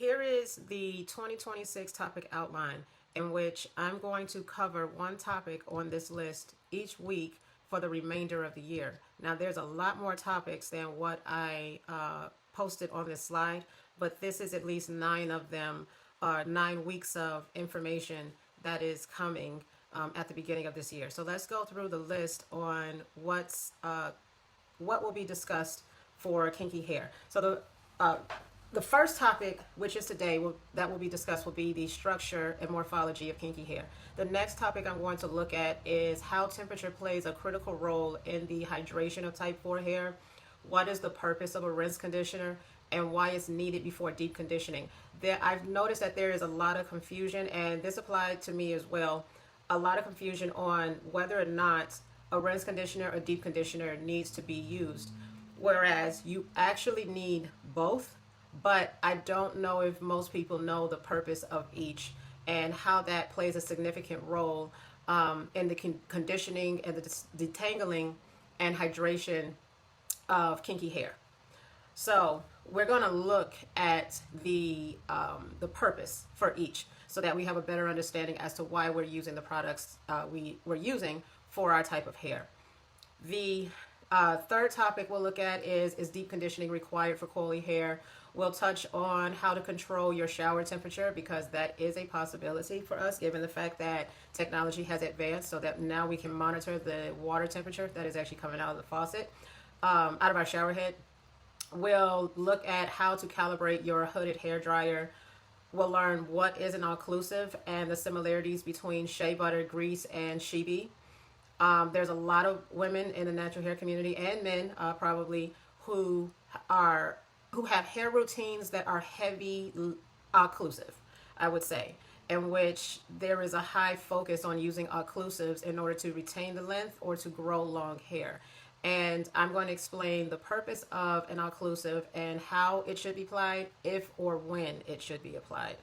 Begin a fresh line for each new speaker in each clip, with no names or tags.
Here is the 2026 topic outline in which I'm going to cover one topic on this list each week for the remainder of the year. Now, there's a lot more topics than what I posted on this slide, but this is at least 9 of them, 9 weeks of information that is coming at the beginning of this year. So let's go through the list on what will be discussed for kinky hair. So the first topic, which is today, that will be discussed, will be the structure and morphology of kinky hair. The next topic I'm going to look at is how temperature plays a critical role in the hydration of type 4 hair. What is the purpose of a rinse conditioner and why it's needed before deep conditioning? I've noticed that there is a lot of confusion, and this applied to me as well. A lot of confusion on whether or not a rinse conditioner or deep conditioner needs to be used, whereas you actually need both. But I don't know if most people know the purpose of each and how that plays a significant role in the conditioning and the detangling and hydration of kinky hair. So we're going to look at the purpose for each so that we have a better understanding as to why we're using the products we're using for our type of hair. The third topic we'll look at is deep conditioning required for coily hair? We'll touch on how to control your shower temperature, because that is a possibility for us given the fact that technology has advanced so that now we can monitor the water temperature that is actually coming out of the faucet, out of our shower head. We'll look at how to calibrate your hooded hair dryer. We'll learn what is an occlusive and the similarities between shea butter, grease, and shea. There's a lot of women in the natural hair community, and men probably, who have hair routines that are heavy occlusive, I would say, in which there is a high focus on using occlusives in order to retain the length or to grow long hair. And I'm going to explain the purpose of an occlusive and how it should be applied, if or when it should be applied.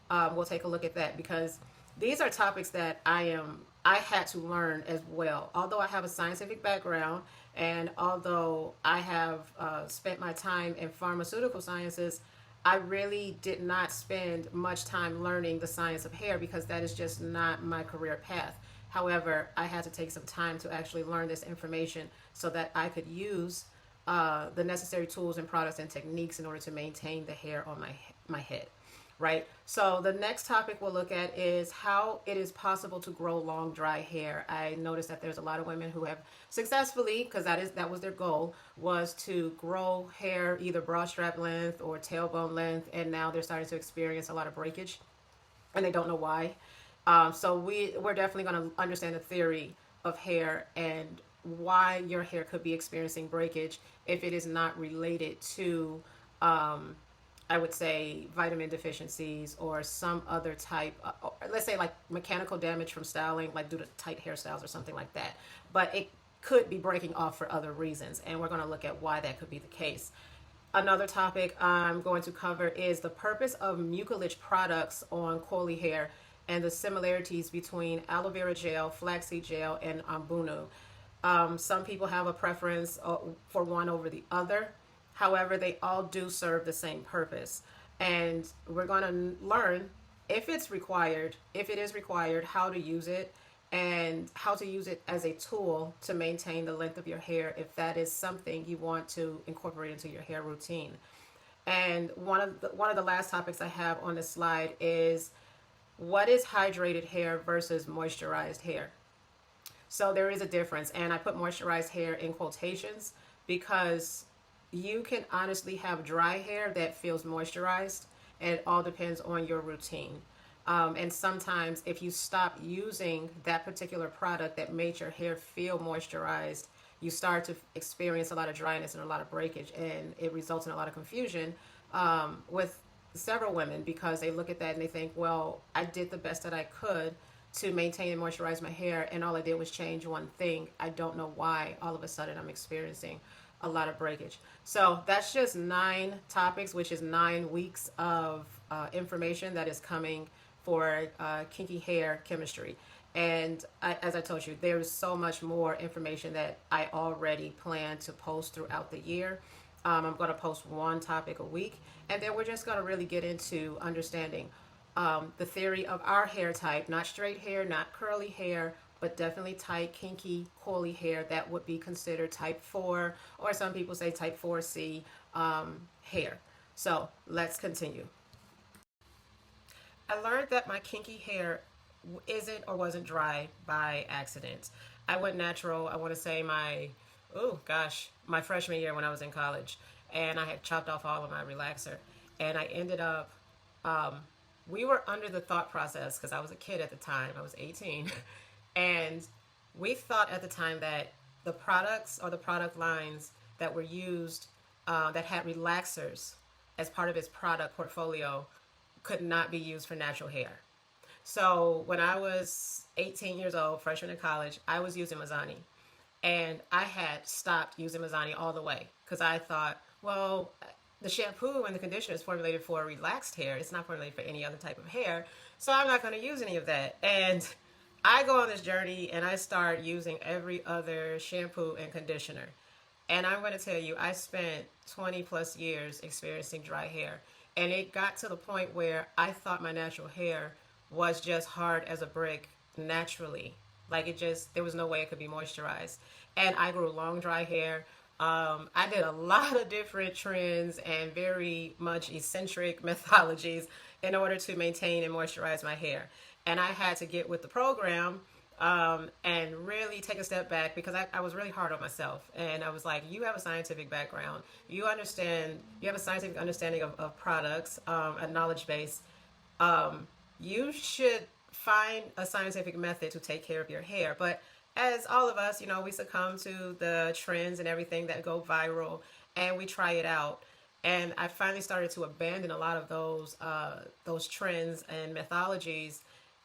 We'll take a look at that, because these are topics that I had to learn as well. Although I have a scientific background, and although I have spent my time in pharmaceutical sciences, I really did not spend much time learning the science of hair, because that is just not my career path. However, I had to take some time to actually learn this information so that I could use the necessary tools and products and techniques in order to maintain the hair on my head. Right. So the next topic we'll look at is how it is possible to grow long, dry hair. I noticed that there's a lot of women who have successfully, because that was their goal, was to grow hair either bra strap length or tailbone length, and now they're starting to experience a lot of breakage, and they don't know why. So we're definitely going to understand the theory of hair and why your hair could be experiencing breakage if it is not related to I would say vitamin deficiencies or some other type, let's say like mechanical damage from styling, like due to tight hairstyles or something like that. But it could be breaking off for other reasons, and we're going to look at why that could be the case. Another topic I'm going to cover is the purpose of mucilage products on coily hair and the similarities between aloe vera gel, flaxseed gel, and ambunu. Some people have a preference for one over the other. However, they all do serve the same purpose. And we're going to learn if it is required, how to use it, and how to use it as a tool to maintain the length of your hair if that is something you want to incorporate into your hair routine. And one of the last topics I have on this slide is what is hydrated hair versus moisturized hair. So there is a difference, and I put moisturized hair in quotations because you can honestly have dry hair that feels moisturized, and it all depends on your routine. And sometimes if you stop using that particular product that made your hair feel moisturized, you start to experience a lot of dryness and a lot of breakage, and it results in a lot of confusion with several women, because they look at that and they think, well, I did the best that I could to maintain and moisturize my hair, and all I did was change one thing. I don't know why all of a sudden I'm experiencing a lot of breakage. So that's just 9 topics, which is 9 weeks of information that is coming for kinky hair chemistry. And as I told you, there's so much more information that I already plan to post throughout the year. I'm going to post one topic a week, and then we're just going to really get into understanding the theory of our hair type, not straight hair, not curly hair, but definitely tight, kinky, coily hair that would be considered type 4, or some people say type 4C hair. So let's continue. I learned that my kinky hair isn't or wasn't dry by accident. I went natural, I want to say my freshman year when I was in college. And I had chopped off all of my relaxer. And I ended up, we were under the thought process because I was a kid at the time, I was 18. And we thought at the time that the products or the product lines that were used that had relaxers as part of its product portfolio could not be used for natural hair. So when I was 18 years old, freshman in college, I was using Mazzani. And I had stopped using Mazzani all the way because I thought, well, the shampoo and the conditioner is formulated for relaxed hair. It's not formulated for any other type of hair. So I'm not going to use any of that. And I go on this journey and I start using every other shampoo and conditioner. And I'm going to tell you, I spent 20 plus years experiencing dry hair. And it got to the point where I thought my natural hair was just hard as a brick naturally. Like there was no way it could be moisturized. And I grew long, dry hair. I did a lot of different trends and very much eccentric methodologies in order to maintain and moisturize my hair. And I had to get with the program and really take a step back because I was really hard on myself. And I was like, you have a scientific background. You have a scientific understanding of products, a knowledge base. You should find a scientific method to take care of your hair. But as all of us, we succumb to the trends and everything that go viral and we try it out. And I finally started to abandon a lot of those trends and methodologies.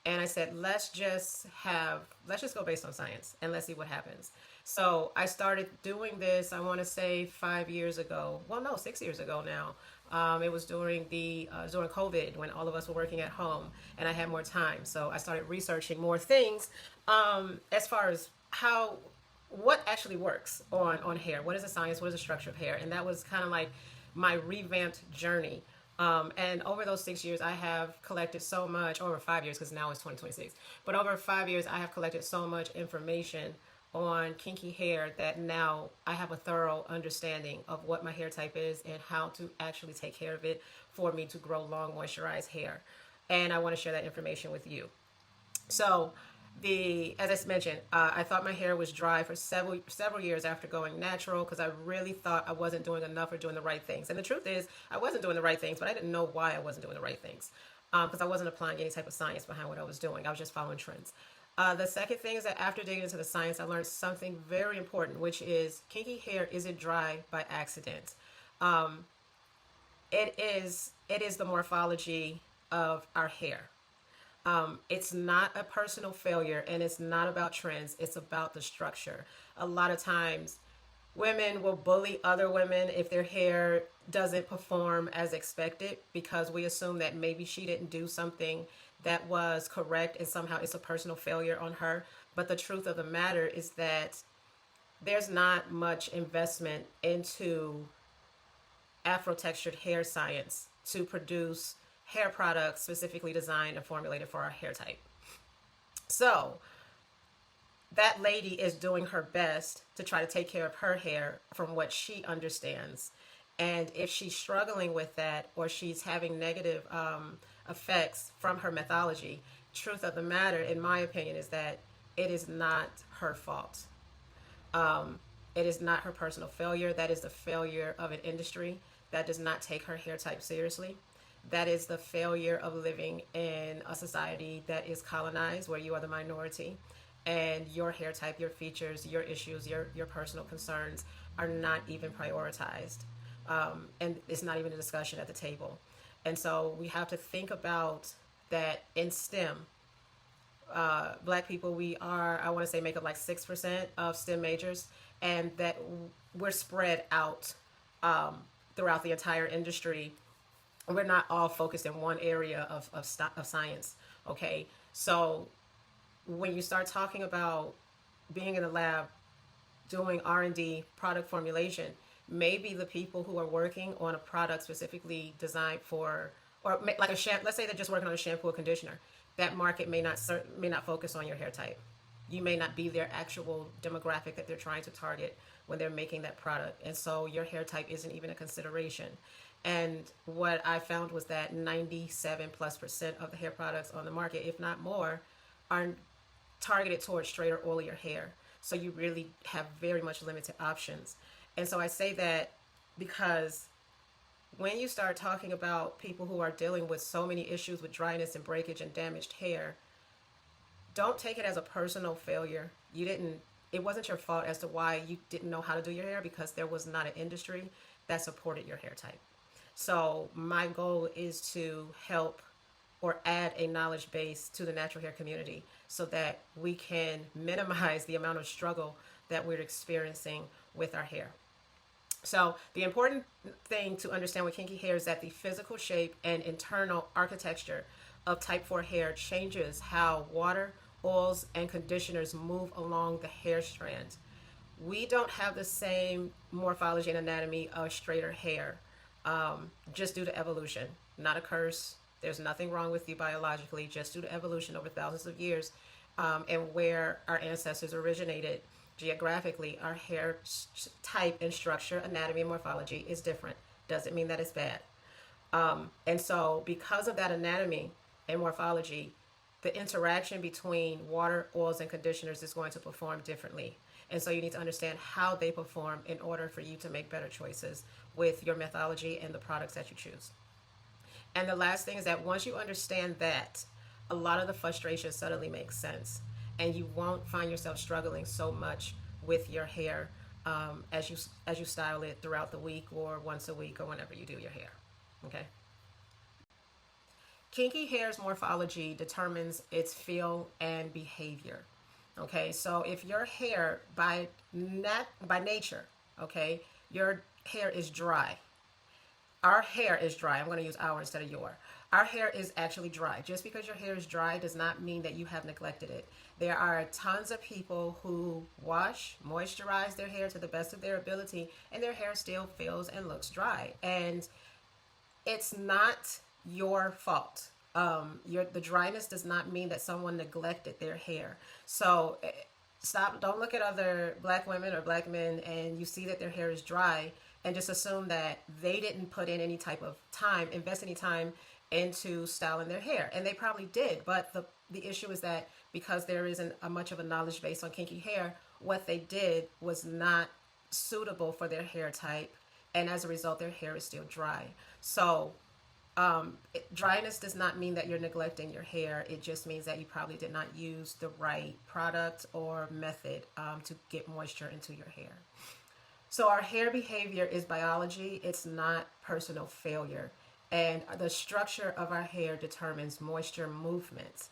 And I said, let's just go based on science and let's see what happens. So I started doing this, I want to say 5 years ago. Well, no, 6 years ago now. It was during COVID when all of us were working at home and I had more time. So I started researching more things as far as what actually works on hair. What is the science? What is the structure of hair? And that was kind of like my revamped journey. And over those 6 years, I have collected so much, over 5 years, because now it's 2026. But over 5 years, I have collected so much information on kinky hair that now I have a thorough understanding of what my hair type is and how to actually take care of it for me to grow long moisturized hair. And I want to share that information with you. So as I mentioned, I thought my hair was dry for several years after going natural because I really thought I wasn't doing enough or doing the right things. And the truth is, I wasn't doing the right things, but I didn't know why I wasn't doing the right things because I wasn't applying any type of science behind what I was doing. I was just following trends. The second thing is that after digging into the science, I learned something very important, which is kinky hair isn't dry by accident. It is the morphology of our hair. It's not a personal failure and it's not about trends. It's about the structure. A lot of times women will bully other women if their hair doesn't perform as expected because we assume that maybe she didn't do something that was correct and somehow it's a personal failure on her. But the truth of the matter is that there's not much investment into afro-textured hair science to produce hair products specifically designed and formulated for our hair type. So that lady is doing her best to try to take care of her hair from what she understands. And if she's struggling with that or she's having negative effects from her methodology, truth of the matter, in my opinion, is that it is not her fault. It is not her personal failure. That is the failure of an industry that does not take her hair type seriously. That is the failure of living in a society that is colonized, where you are the minority, and your hair type, your features, your issues, your personal concerns are not even prioritized. And it's not even a discussion at the table. And so we have to think about that in STEM. Black people, we are, I want to say, make up like 6% of STEM majors, and that we're spread out throughout the entire industry. We're not all focused in one area of science, okay? So when you start talking about being in the lab, doing R&D, product formulation, maybe the people who are working on a product specifically designed for, or like a shampoo, let's say they're just working on a shampoo or conditioner, that market may not focus on your hair type. You may not be their actual demographic that they're trying to target when they're making that product. And so your hair type isn't even a consideration. And what I found was that 97+% of the hair products on the market, if not more, are targeted towards straighter, oilier hair. So you really have very much limited options. And so I say that because when you start talking about people who are dealing with so many issues with dryness and breakage and damaged hair, don't take it as a personal failure. It wasn't your fault as to why you didn't know how to do your hair, because there was not an industry that supported your hair type. So my goal is to help or add a knowledge base to the natural hair community so that we can minimize the amount of struggle that we're experiencing with our hair. So the important thing to understand with kinky hair is that the physical shape and internal architecture of type 4 hair changes how water, oils, and conditioners move along the hair strand. We don't have the same morphology and anatomy of straighter hair, just due to evolution. Not a curse. There's nothing wrong with you biologically, just due to evolution over thousands of years, and where our ancestors originated geographically. Our hair type and structure, anatomy, and morphology is different. Doesn't mean that it's bad. And so because of that anatomy and morphology, the interaction between water, oils, and conditioners is going to perform differently. And so you need to understand how they perform in order for you to make better choices with your methodology and the products that you choose. And the last thing is that once you understand that, a lot of the frustration suddenly makes sense, and you won't find yourself struggling so much with your hair as you style it throughout the week or once a week or whenever you do your hair. Okay. Kinky hair's morphology determines its feel and behavior. Okay, so if your hair by nature, okay, your hair is dry. Our hair is dry. I'm going to use our instead of your. Our hair is actually dry. Just because your hair is dry does not mean that you have neglected it. There are tons of people who wash, moisturize their hair to the best of their ability, and their hair still feels and looks dry. And it's not your fault. The dryness does not mean that someone neglected their hair. So don't look at other black women or black men and you see that their hair is dry and just assume that they didn't put in any type of time, invest any time into styling their hair. And they probably did, but the issue is that because there isn't much of a knowledge base on kinky hair, what they did was not suitable for their hair type, and as a result their hair is still dry. So dryness does not mean that you're neglecting your hair. It just means that you probably did not use the right product or method to get moisture into your hair. So our hair behavior is biology. It's not personal failure. And the structure of our hair determines moisture movement.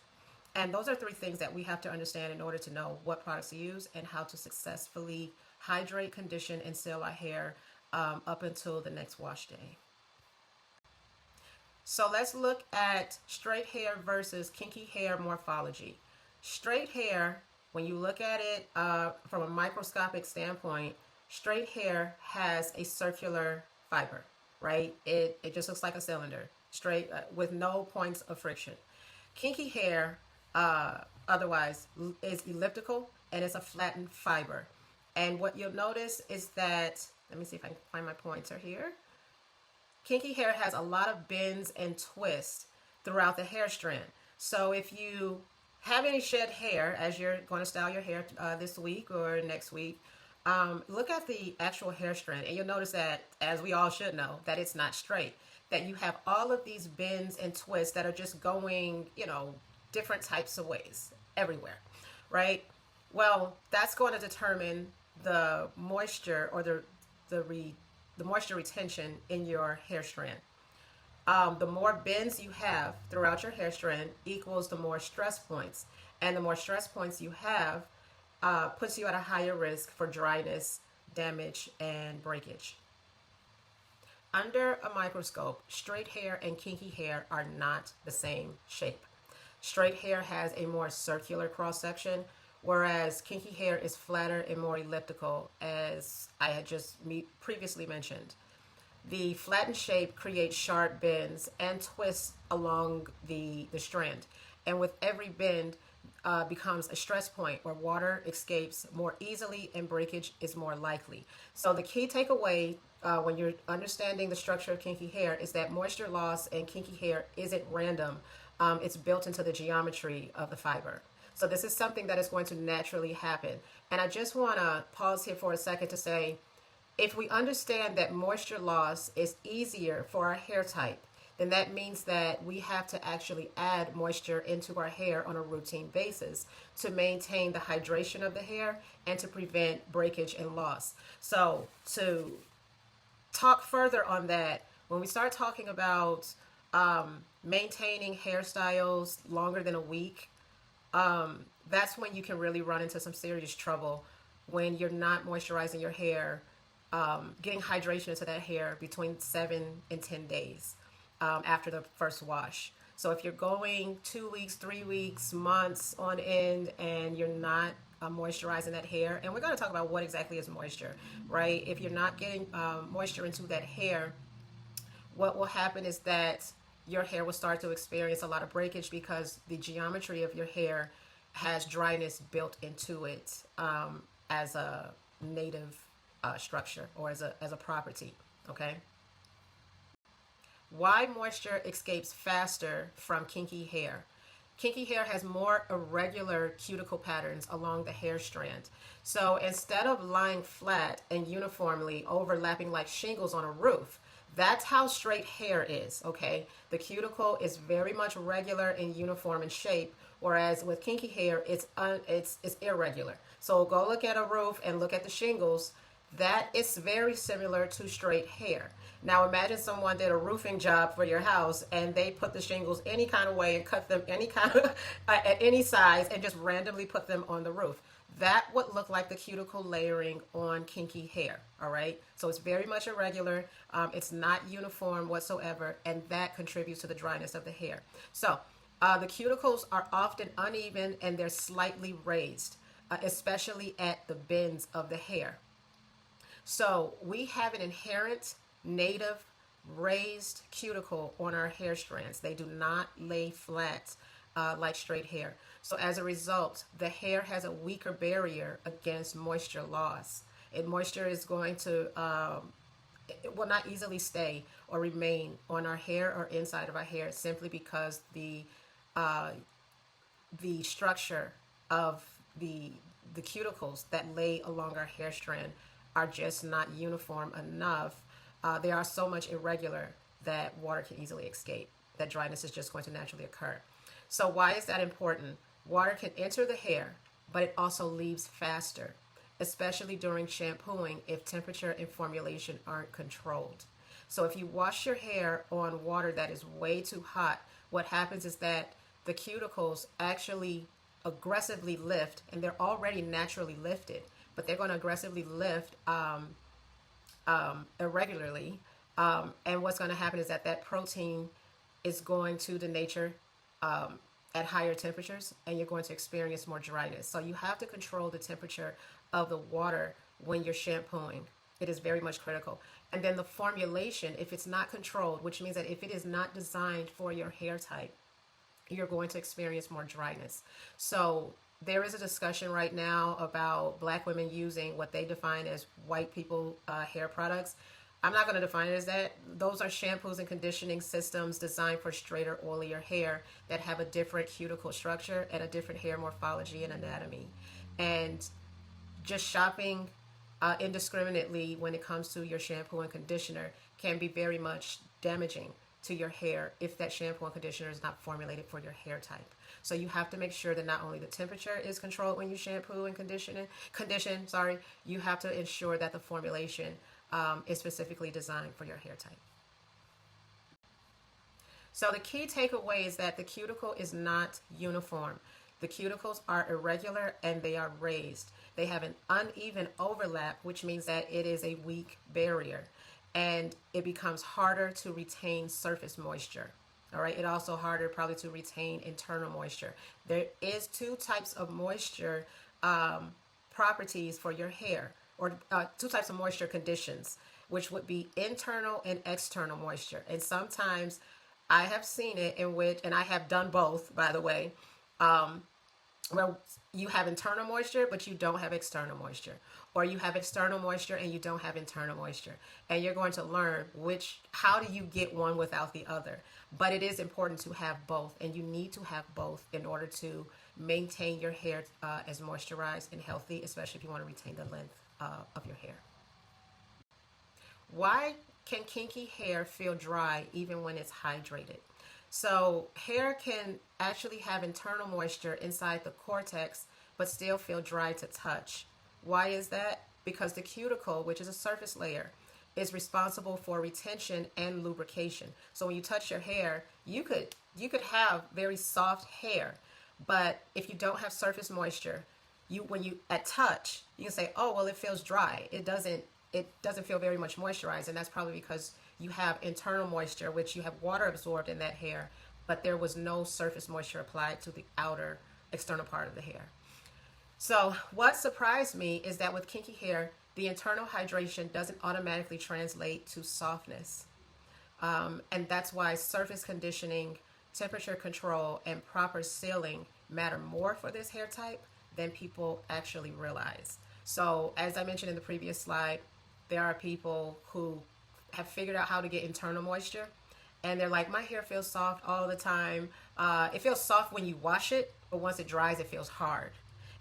And those are three things that we have to understand in order to know what products to use and how to successfully hydrate, condition, and seal our hair up until the next wash day. So let's look at straight hair versus kinky hair morphology. Straight hair, when you look at it from a microscopic standpoint, straight hair has a circular fiber, right? It just looks like a cylinder, straight with no points of friction. Kinky hair, otherwise, is elliptical and it's a flattened fiber. And what you'll notice is that, let me see if I can find my pointer here. Kinky hair has a lot of bends and twists throughout the hair strand. So if you have any shed hair as you're going to style your hair this week or next week, look at the actual hair strand and you'll notice that, as we all should know, that it's not straight. That you have all of these bends and twists that are just going, different types of ways everywhere, right? Well, that's going to determine the moisture or the moisture retention in your hair strand. The more bends you have throughout your hair strand equals the more stress points. And the more stress points you have puts you at a higher risk for dryness, damage, and breakage. Under a microscope, straight hair and kinky hair are not the same shape. Straight hair has a more circular cross-section, whereas kinky hair is flatter and more elliptical, as I had just previously mentioned. The flattened shape creates sharp bends and twists along the strand. And with every bend becomes a stress point where water escapes more easily and breakage is more likely. So the key takeaway when you're understanding the structure of kinky hair is that moisture loss in kinky hair isn't random. It's built into the geometry of the fiber. So this is something that is going to naturally happen. And I just want to pause here for a second to say, if we understand that moisture loss is easier for our hair type, then that means that we have to actually add moisture into our hair on a routine basis to maintain the hydration of the hair and to prevent breakage and loss. So to talk further on that, when we start talking about maintaining hairstyles longer than a week, that's when you can really run into some serious trouble when you're not moisturizing your hair, getting hydration into that hair between 7 and 10 days after the first wash. So if you're going 2 weeks, 3 weeks, months on end, and you're not moisturizing that hair, and we're going to talk about what exactly is moisture, right? If you're not getting moisture into that hair, what will happen is that your hair will start to experience a lot of breakage because the geometry of your hair has dryness built into it as a native structure or as a property, okay? Why moisture escapes faster from kinky hair? Kinky hair has more irregular cuticle patterns along the hair strand. So instead of lying flat and uniformly overlapping like shingles on a roof, that's how straight hair is, okay? The cuticle is very much regular and uniform in shape, whereas with kinky hair, it's irregular. So go look at a roof and look at the shingles. That is very similar to straight hair. Now imagine someone did a roofing job for your house and they put the shingles any kind of way and cut them any kind of at any size and just randomly put them on the roof. That would look like the cuticle layering on kinky hair, all right? So it's very much irregular. It's not uniform whatsoever, and that contributes to the dryness of the hair. So the cuticles are often uneven and they're slightly raised, especially at the bends of the hair. So we have an inherent native raised cuticle on our hair strands. They do not lay flat like straight hair. So as a result, the hair has a weaker barrier against moisture loss. And moisture is going to, it will not easily stay or remain on our hair or inside of our hair simply because the structure of the cuticles that lay along our hair strand are just not uniform enough. They are so much irregular that water can easily escape, that dryness is just going to naturally occur. So why is that important? Water can enter the hair, but it also leaves faster, especially during shampooing if temperature and formulation aren't controlled. So if you wash your hair on water that is way too hot, what happens is that the cuticles actually aggressively lift, and they're already naturally lifted, but they're going to aggressively lift irregularly. And what's going to happen is that protein is going to denature at higher temperatures, and you're going to experience more dryness. So you have to control the temperature of the water when you're shampooing. It is very much critical. And then the formulation, if it's not controlled, which means that if it is not designed for your hair type, you're going to experience more dryness. So there is a discussion right now about Black women using what they define as white people hair products. I'm not going to define it as that. Those are shampoos and conditioning systems designed for straighter, oilier hair that have a different cuticle structure and a different hair morphology and anatomy. And just shopping indiscriminately when it comes to your shampoo and conditioner can be very much damaging to your hair if that shampoo and conditioner is not formulated for your hair type. So you have to make sure that not only the temperature is controlled when you shampoo and condition, you have to ensure that the formulation is specifically designed for your hair type. So the key takeaway is that the cuticle is not uniform. The cuticles are irregular and they are raised. They have an uneven overlap, which means that it is a weak barrier, and it becomes harder to retain surface moisture. All right, it also harder probably to retain internal moisture. There is two types of moisture properties for your hair, or two types of moisture conditions, which would be internal and external moisture. And sometimes I have seen it in which, and I have done both, by the way, where you have internal moisture, but you don't have external moisture, or you have external moisture and you don't have internal moisture. And you're going to learn how do you get one without the other. But it is important to have both, and you need to have both in order to maintain your hair as moisturized and healthy, especially if you want to retain the length of your hair. Why can kinky hair feel dry even when it's hydrated? So hair can actually have internal moisture inside the cortex, but still feel dry to touch. Why is that? Because the cuticle, which is a surface layer, is responsible for retention and lubrication. So when you touch your hair, you could have very soft hair, but if you don't have surface moisture, when you at touch, you can say, oh, well, it feels dry. It doesn't feel very much moisturized, and that's probably because you have internal moisture, which you have water absorbed in that hair, but there was no surface moisture applied to the outer external part of the hair. So what surprised me is that with kinky hair, the internal hydration doesn't automatically translate to softness. And that's why surface conditioning, temperature control, and proper sealing matter more for this hair type than people actually realize. So as I mentioned in the previous slide, there are people who have figured out how to get internal moisture, and they're like, my hair feels soft all the time. It feels soft when you wash it, but once it dries, it feels hard.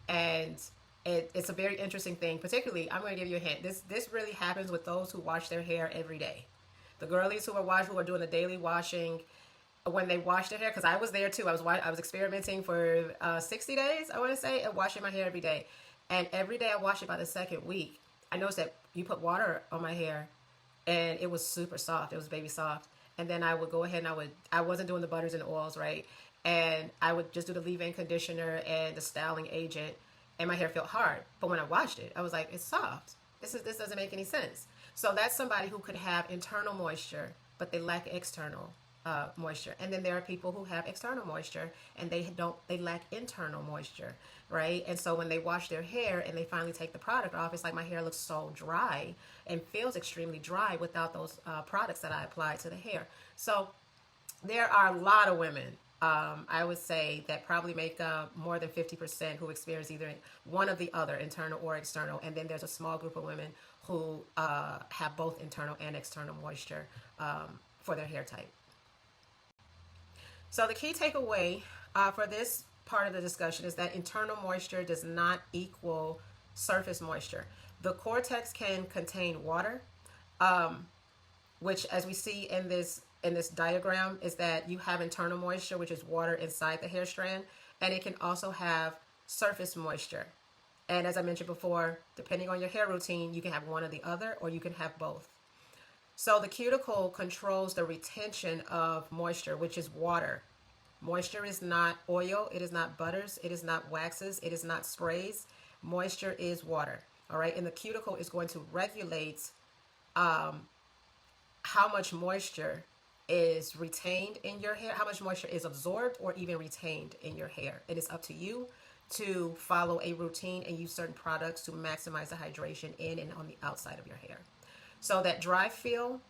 And it's a very interesting thing. Particularly, I'm going to give you a hint. This really happens with those who wash their hair every day. The girlies who are doing the daily washing, when they wash their hair, because I was there too. I was experimenting for 60 days, I want to say, and washing my hair every day. And every day I wash it by the second week. I noticed that you put water on my hair, and it was super soft. It was baby soft. And then I would go ahead and I wasn't doing the butters and oils, right? And I would just do the leave-in conditioner and the styling agent, and my hair felt hard. But when I washed it, I was like, it's soft. This doesn't make any sense. So that's somebody who could have internal moisture, but they lack external moisture. And then there are people who have external moisture and they lack internal moisture, right? And so when they wash their hair and they finally take the product off, it's like my hair looks so dry and feels extremely dry without those products that I applied to the hair. So there are a lot of women, I would say, that probably make up more than 50% who experience either one of the other, internal or external. And then there's a small group of women who have both internal and external moisture for their hair type. So the key takeaway for this part of the discussion is that internal moisture does not equal surface moisture. The cortex can contain water, which, as we see in this diagram, is that you have internal moisture, which is water inside the hair strand, and it can also have surface moisture. And as I mentioned before, depending on your hair routine, you can have one or the other, or you can have both. So the cuticle controls the retention of moisture, which is water. Moisture is not oil, it is not butters, it is not waxes, it is not sprays. Moisture is water, all right? And the cuticle is going to regulate how much moisture is retained in your hair, how much moisture is absorbed or even retained in your hair. It is up to you to follow a routine and use certain products to maximize the hydration in and on the outside of your hair. So that dry feel,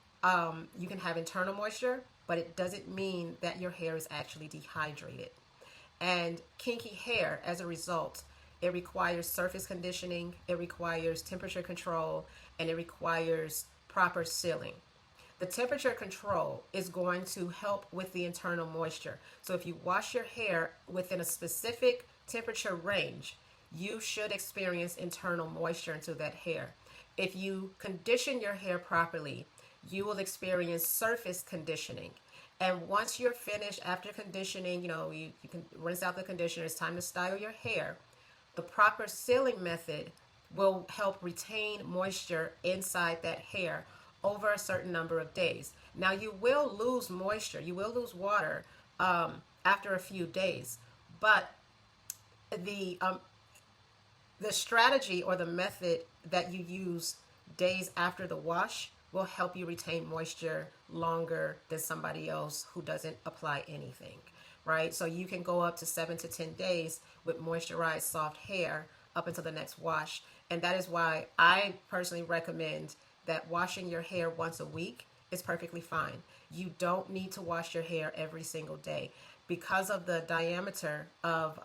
you can have internal moisture, but it doesn't mean that your hair is actually dehydrated. And kinky hair, as a result, it requires surface conditioning, it requires temperature control, and it requires proper sealing. The temperature control is going to help with the internal moisture. So if you wash your hair within a specific temperature range, you should experience internal moisture into that hair. If you condition your hair properly, you will experience surface conditioning. And once you're finished after conditioning, you can rinse out the conditioner, it's time to style your hair. The proper sealing method will help retain moisture inside that hair over a certain number of days. Now, you will lose moisture, you will lose water after a few days, but the strategy or the method that you use days after the wash will help you retain moisture longer than somebody else who doesn't apply anything, right? So you can go up to 7 to 10 days with moisturized soft hair up until the next wash. And that is why I personally recommend that washing your hair once a week is perfectly fine. You don't need to wash your hair every single day because of the diameter of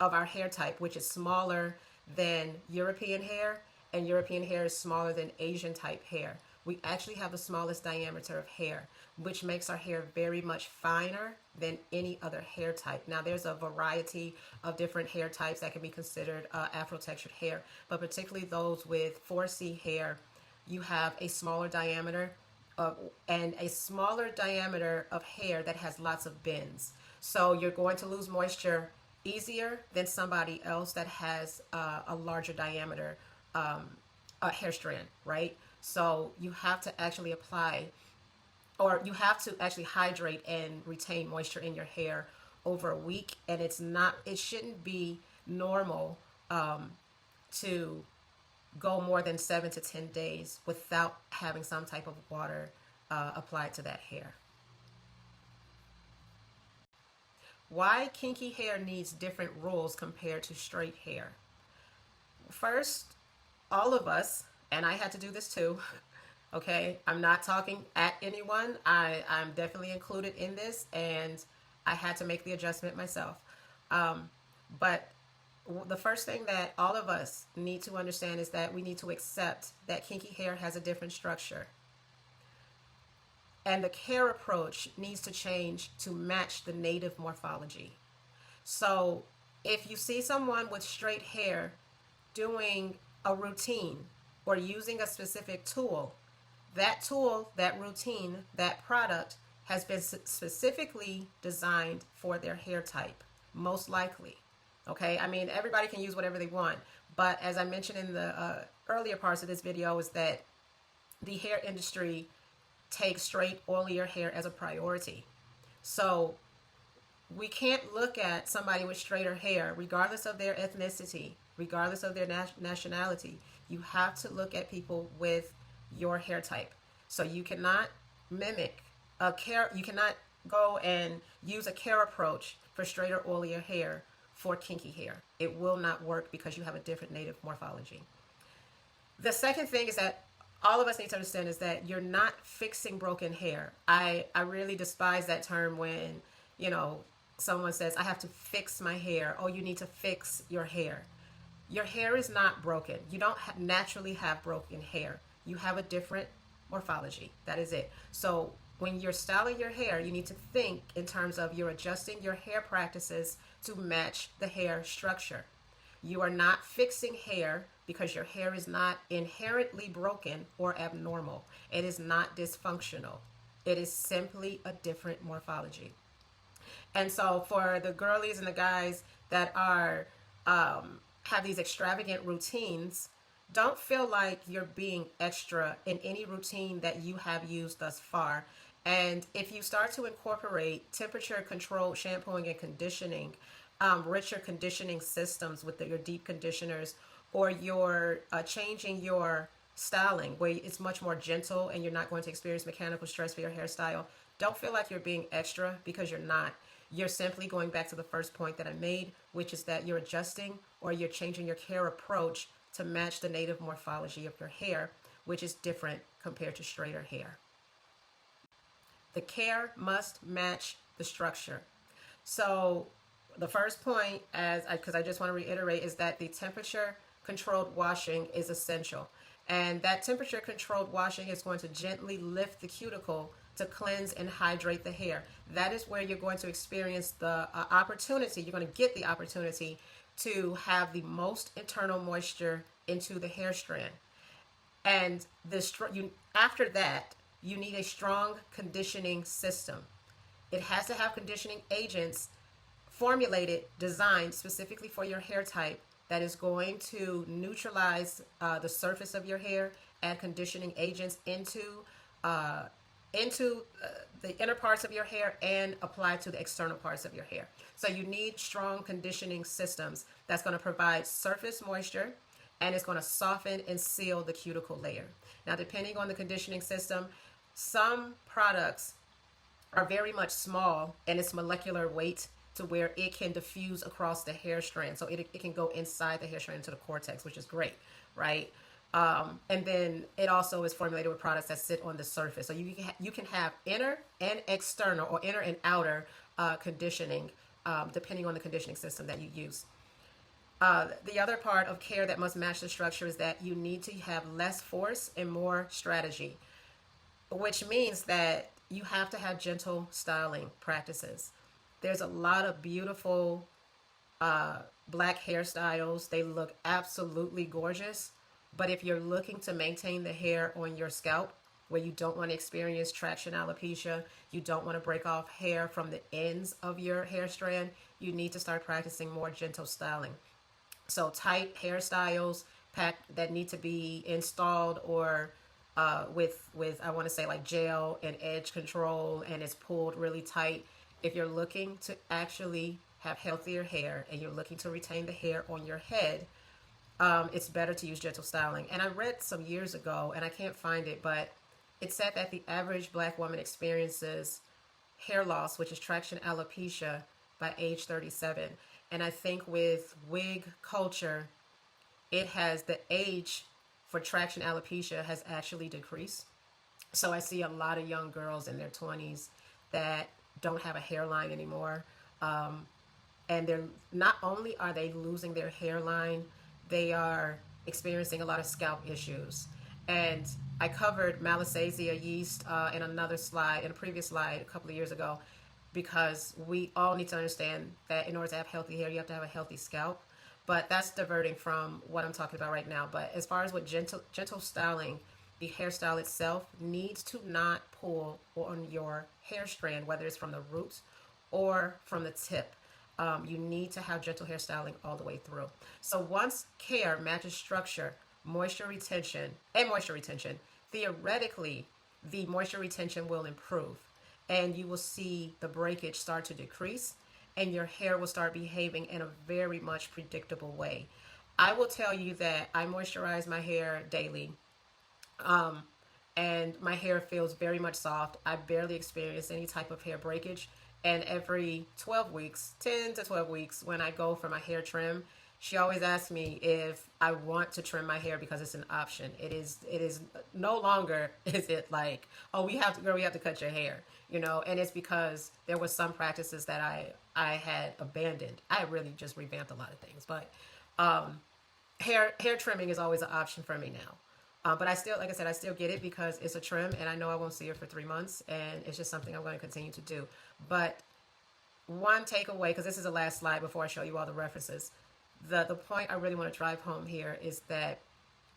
our hair type, which is smaller than European hair, and European hair is smaller than Asian type hair. We actually have the smallest diameter of hair, which makes our hair very much finer than any other hair type. Now, there's a variety of different hair types that can be considered afro-textured hair, but particularly those with 4C hair, you have a smaller diameter and a smaller diameter of hair that has lots of bends. So you're going to lose moisture easier than somebody else that has a larger diameter hair strand, right? So you have to actually apply, or you have to actually hydrate and retain moisture in your hair over a week. And it shouldn't be normal to go more than 7 to 10 days without having some type of water applied to that hair. Why kinky hair needs different rules compared to straight hair. First, all of us, and I had to do this too, okay? I'm not talking at anyone. I'm definitely included in this, and I had to make the adjustment myself. But the first thing that all of us need to understand is that we need to accept that kinky hair has a different structure. And the care approach needs to change to match the native morphology. So if you see someone with straight hair doing a routine or using a specific tool, that routine, that product has been specifically designed for their hair type, most likely. Okay, I mean, everybody can use whatever they want, but as I mentioned in the earlier parts of this video, is that the hair industry takes straight, oilier hair as a priority. So we can't look at somebody with straighter hair, regardless of their ethnicity, regardless of their nationality. You have to look at people with your hair type. So you cannot mimic you cannot go and use a care approach for straighter, oilier hair for kinky hair. It will not work because you have a different native morphology. The second thing is that all of us need to understand is that you're not fixing broken hair. I really despise that term when, someone says, I have to fix my hair. Oh, you need to fix your hair. Your hair is not broken. You don't naturally have broken hair. You have a different morphology. That is it. So when you're styling your hair, you need to think in terms of you're adjusting your hair practices to match the hair structure. You are not fixing hair because your hair is not inherently broken or abnormal. It is not dysfunctional. It is simply a different morphology. And so for the girlies and the guys that are have these extravagant routines, don't feel like you're being extra in any routine that you have used thus far. And if you start to incorporate temperature-controlled shampooing and conditioning, richer conditioning systems with your deep conditioners, or you're changing your styling where it's much more gentle and you're not going to experience mechanical stress for your hairstyle, don't feel like you're being extra, because you're not. You're simply going back to the first point that I made, which is that you're adjusting or you're changing your care approach to match the native morphology of your hair, which is different compared to straighter hair. The care must match the structure. So the first point, because I just want to reiterate, is that the temperature-controlled washing is essential. And that temperature-controlled washing is going to gently lift the cuticle to cleanse and hydrate the hair. That is where you're going to experience the opportunity, you're going to get the opportunity to have the most internal moisture into the hair strand. And after that, you need a strong conditioning system. It has to have conditioning agents formulated, designed specifically for your hair type, that is going to neutralize the surface of your hair, add conditioning agents into the inner parts of your hair, and apply to the external parts of your hair. So you need strong conditioning systems that's going to provide surface moisture, and it's going to soften and seal the cuticle layer. Now, depending on the conditioning system, some products are very much small in its molecular weight, to where it can diffuse across the hair strand. So it can go inside the hair strand into the cortex, which is great, right? And then it also is formulated with products that sit on the surface. So you can have inner and external, or inner and outer conditioning, depending on the conditioning system that you use. The other part of care that must match the structure is that you need to have less force and more strategy, which means that you have to have gentle styling practices. There's a lot of beautiful black hairstyles. They look absolutely gorgeous. But if you're looking to maintain the hair on your scalp, where you don't want to experience traction alopecia, you don't want to break off hair from the ends of your hair strand, you need to start practicing more gentle styling. So tight hairstyles that need to be installed, or with I want to say like gel and edge control, and it's pulled really tight. If you're looking to actually have healthier hair and you're looking to retain the hair on your head, it's better to use gentle styling. And I read some years ago, and I can't find it, but it said that the average black woman experiences hair loss, which is traction alopecia, by age 37. And I think with wig culture, the age for traction alopecia has actually decreased. So I see a lot of young girls in their 20s that don't have a hairline anymore. And they're not only are they losing their hairline, they are experiencing a lot of scalp issues. And I covered Malassezia yeast in another slide, in a previous slide a couple of years ago, because we all need to understand that in order to have healthy hair, you have to have a healthy scalp. But that's diverting from what I'm talking about right now. But as far as with gentle styling, the hairstyle itself needs to not pull on your hair strand, whether it's from the roots or from the tip. You need to have gentle hairstyling all the way through. So once care matches structure, moisture retention, theoretically, the moisture retention will improve, and you will see the breakage start to decrease, and your hair will start behaving in a very much predictable way. I will tell you that I moisturize my hair daily, and my hair feels very much soft. I barely experience any type of hair breakage. And every 12 weeks, 10 to 12 weeks, when I go for my hair trim, she always asks me if I want to trim my hair, because it's an option. It is no longer is it like, oh, we have to cut your hair, and it's because there was some practices that I had abandoned. I really just revamped a lot of things, but hair trimming is always an option for me now. But I still, like I said, I still get it because it's a trim, and I know I won't see her for 3 months, and it's just something I'm going to continue to do. But one takeaway, because this is the last slide before I show you all the references, the point I really want to drive home here is that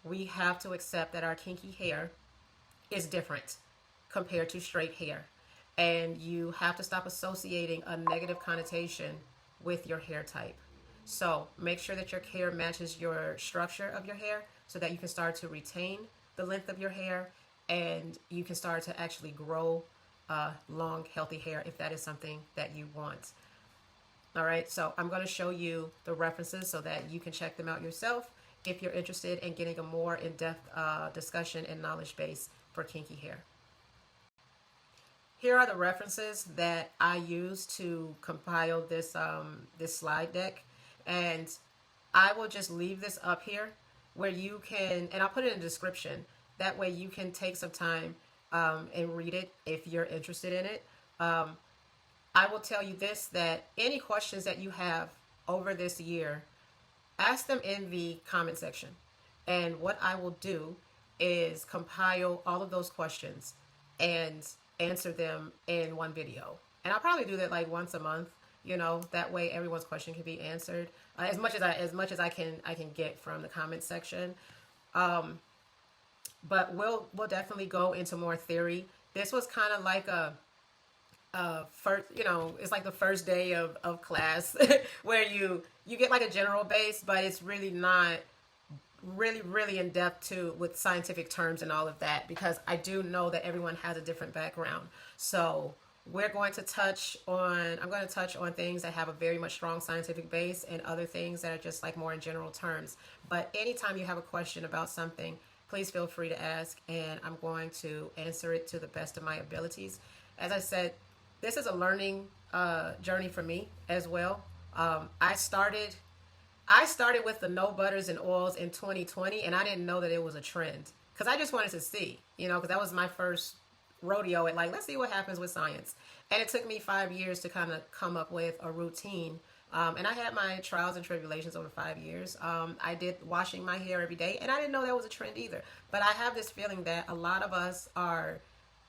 we have to accept that our kinky hair is different compared to straight hair. And you have to stop associating a negative connotation with your hair type. So make sure that your hair matches your structure of your hair, so that you can start to retain the length of your hair, and you can start to actually grow long, healthy hair if that is something that you want. All right, so I'm going to show you the references so that you can check them out yourself if you're interested in getting a more in-depth discussion and knowledge base for kinky hair. Here are the references that I use to compile this slide deck, and I will just leave this up here where you can, and I'll put it in the description. That way you can take some time and read it if you're interested in it. I will tell you this, that any questions that you have over this year, ask them in the comment section. And what I will do is compile all of those questions and answer them in one video. And I'll probably do that like once a month, that way everyone's question can be answered as much as I can get from the comment section. But we'll definitely go into more theory. This was kind of like a first, it's like the first day of class where you get like a general base, but it's really not really in depth with scientific terms and all of that, because I do know that everyone has a different background. So I'm going to touch on things that have a very much strong scientific base, and other things that are just like more in general terms. But anytime you have a question about something, please feel free to ask, and I'm going to answer it to the best of my abilities. As I said, this is a learning journey for me as well. I started with the no butters and oils in 2020, and I didn't know that it was a trend because I just wanted to see, because that was my first rodeo at, like, let's see what happens with science. And it took me 5 years to kind of come up with a routine. And I had my trials and tribulations over 5 years. I did washing my hair every day, and I didn't know that was a trend either. But I have this feeling that a lot of us are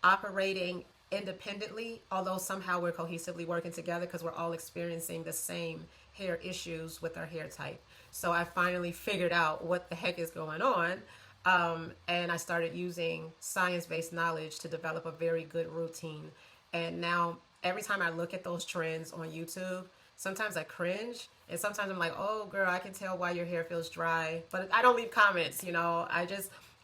operating independently, although somehow we're cohesively working together because we're all experiencing the same hair issues with our hair type. So I finally figured out what the heck is going on. And I started using science-based knowledge to develop a very good routine. And now every time I look at those trends on YouTube, sometimes I cringe, and sometimes I'm like, oh girl, I can tell why your hair feels dry. But I don't leave comments,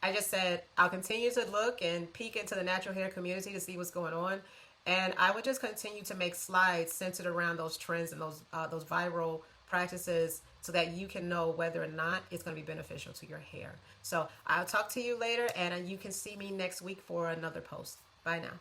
I just said I'll continue to look and peek into the natural hair community to see what's going on. And I would just continue to make slides centered around those trends and those viral practices so that you can know whether or not it's going to be beneficial to your hair. So I'll talk to you later, and you can see me next week for another post. Bye now.